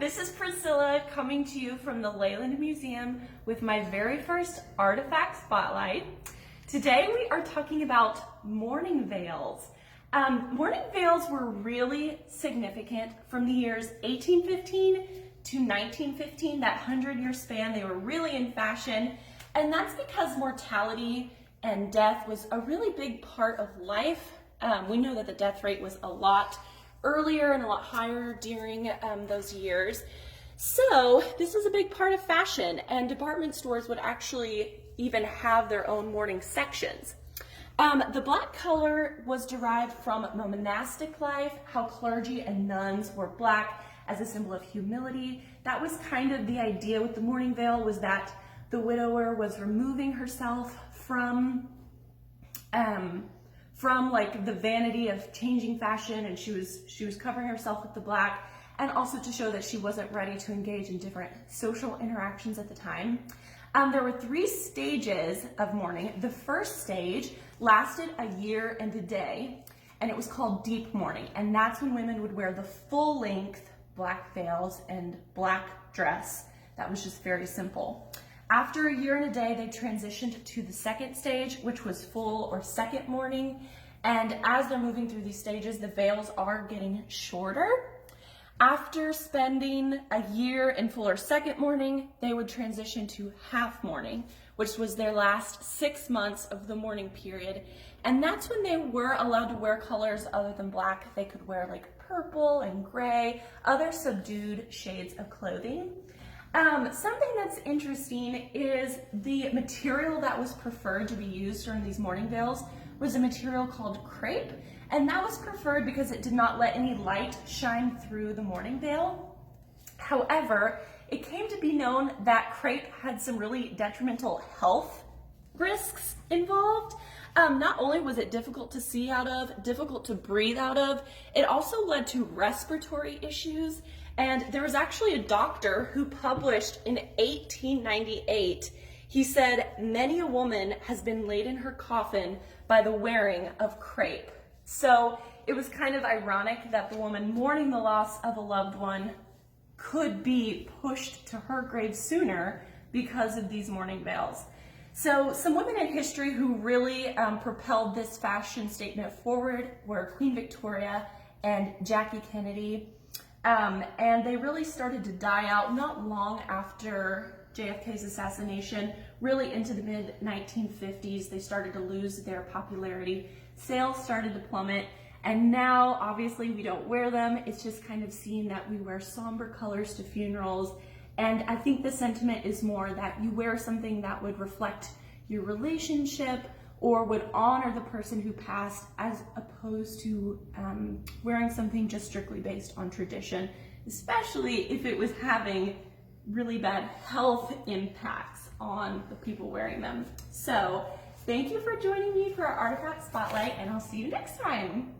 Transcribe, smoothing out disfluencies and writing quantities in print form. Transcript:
This is Priscilla coming to you from the Layland Museum with my very first artifact spotlight. Today we are talking about mourning veils. Mourning veils were really significant from the years 1815 to 1915, that 100-year span. They were really in fashion, and that's because mortality and death was a really big part of life. We know that the death rate was a lot earlier and a lot higher during those years. So this was a big part of fashion, and department stores would actually even have their own mourning sections. The black color was derived from monastic life, how clergy and nuns wore black as a symbol of humility. That was kind of the idea with the mourning veil, was that the widower was removing herself from like the vanity of changing fashion, and she was covering herself with the black, and also to show that she wasn't ready to engage in different social interactions at the time. There were 3 stages of mourning. The first stage lasted a year and a day, and it was called deep mourning, and that's when women would wear the full length black veils and black dress. That was just very simple. After a year and a day, they transitioned to the second stage, which was full or second mourning. And as they're moving through these stages, the veils are getting shorter. After spending a year in full or second mourning, they would transition to half mourning, which was their last 6 months of the mourning period. And that's when they were allowed to wear colors other than black. They could wear like purple and gray, other subdued shades of clothing. Something that's interesting is the material that was preferred to be used during these mourning veils was a material called crepe, and that was preferred because it did not let any light shine through the mourning veil. However, it came to be known that crepe had some really detrimental health risks involved. Not only was it difficult to see out of, difficult to breathe out of, it also led to respiratory issues. And there was actually a doctor who published in 1898, he said, "Many a woman has been laid in her coffin by the wearing of crepe." So it was kind of ironic that the woman mourning the loss of a loved one could be pushed to her grave sooner because of these mourning veils. So some women in history who really propelled this fashion statement forward were Queen Victoria and Jackie Kennedy. And they really started to die out not long after JFK's assassination, really into the mid-1950s. They started to lose their popularity. Sales started to plummet, and now obviously we don't wear them. It's just kind of seen that we wear somber colors to funerals. And I think the sentiment is more that you wear something that would reflect your relationship or would honor the person who passed, as opposed to wearing something just strictly based on tradition, especially if it was having really bad health impacts on the people wearing them. So thank you for joining me for our Artifact Spotlight, and I'll see you next time.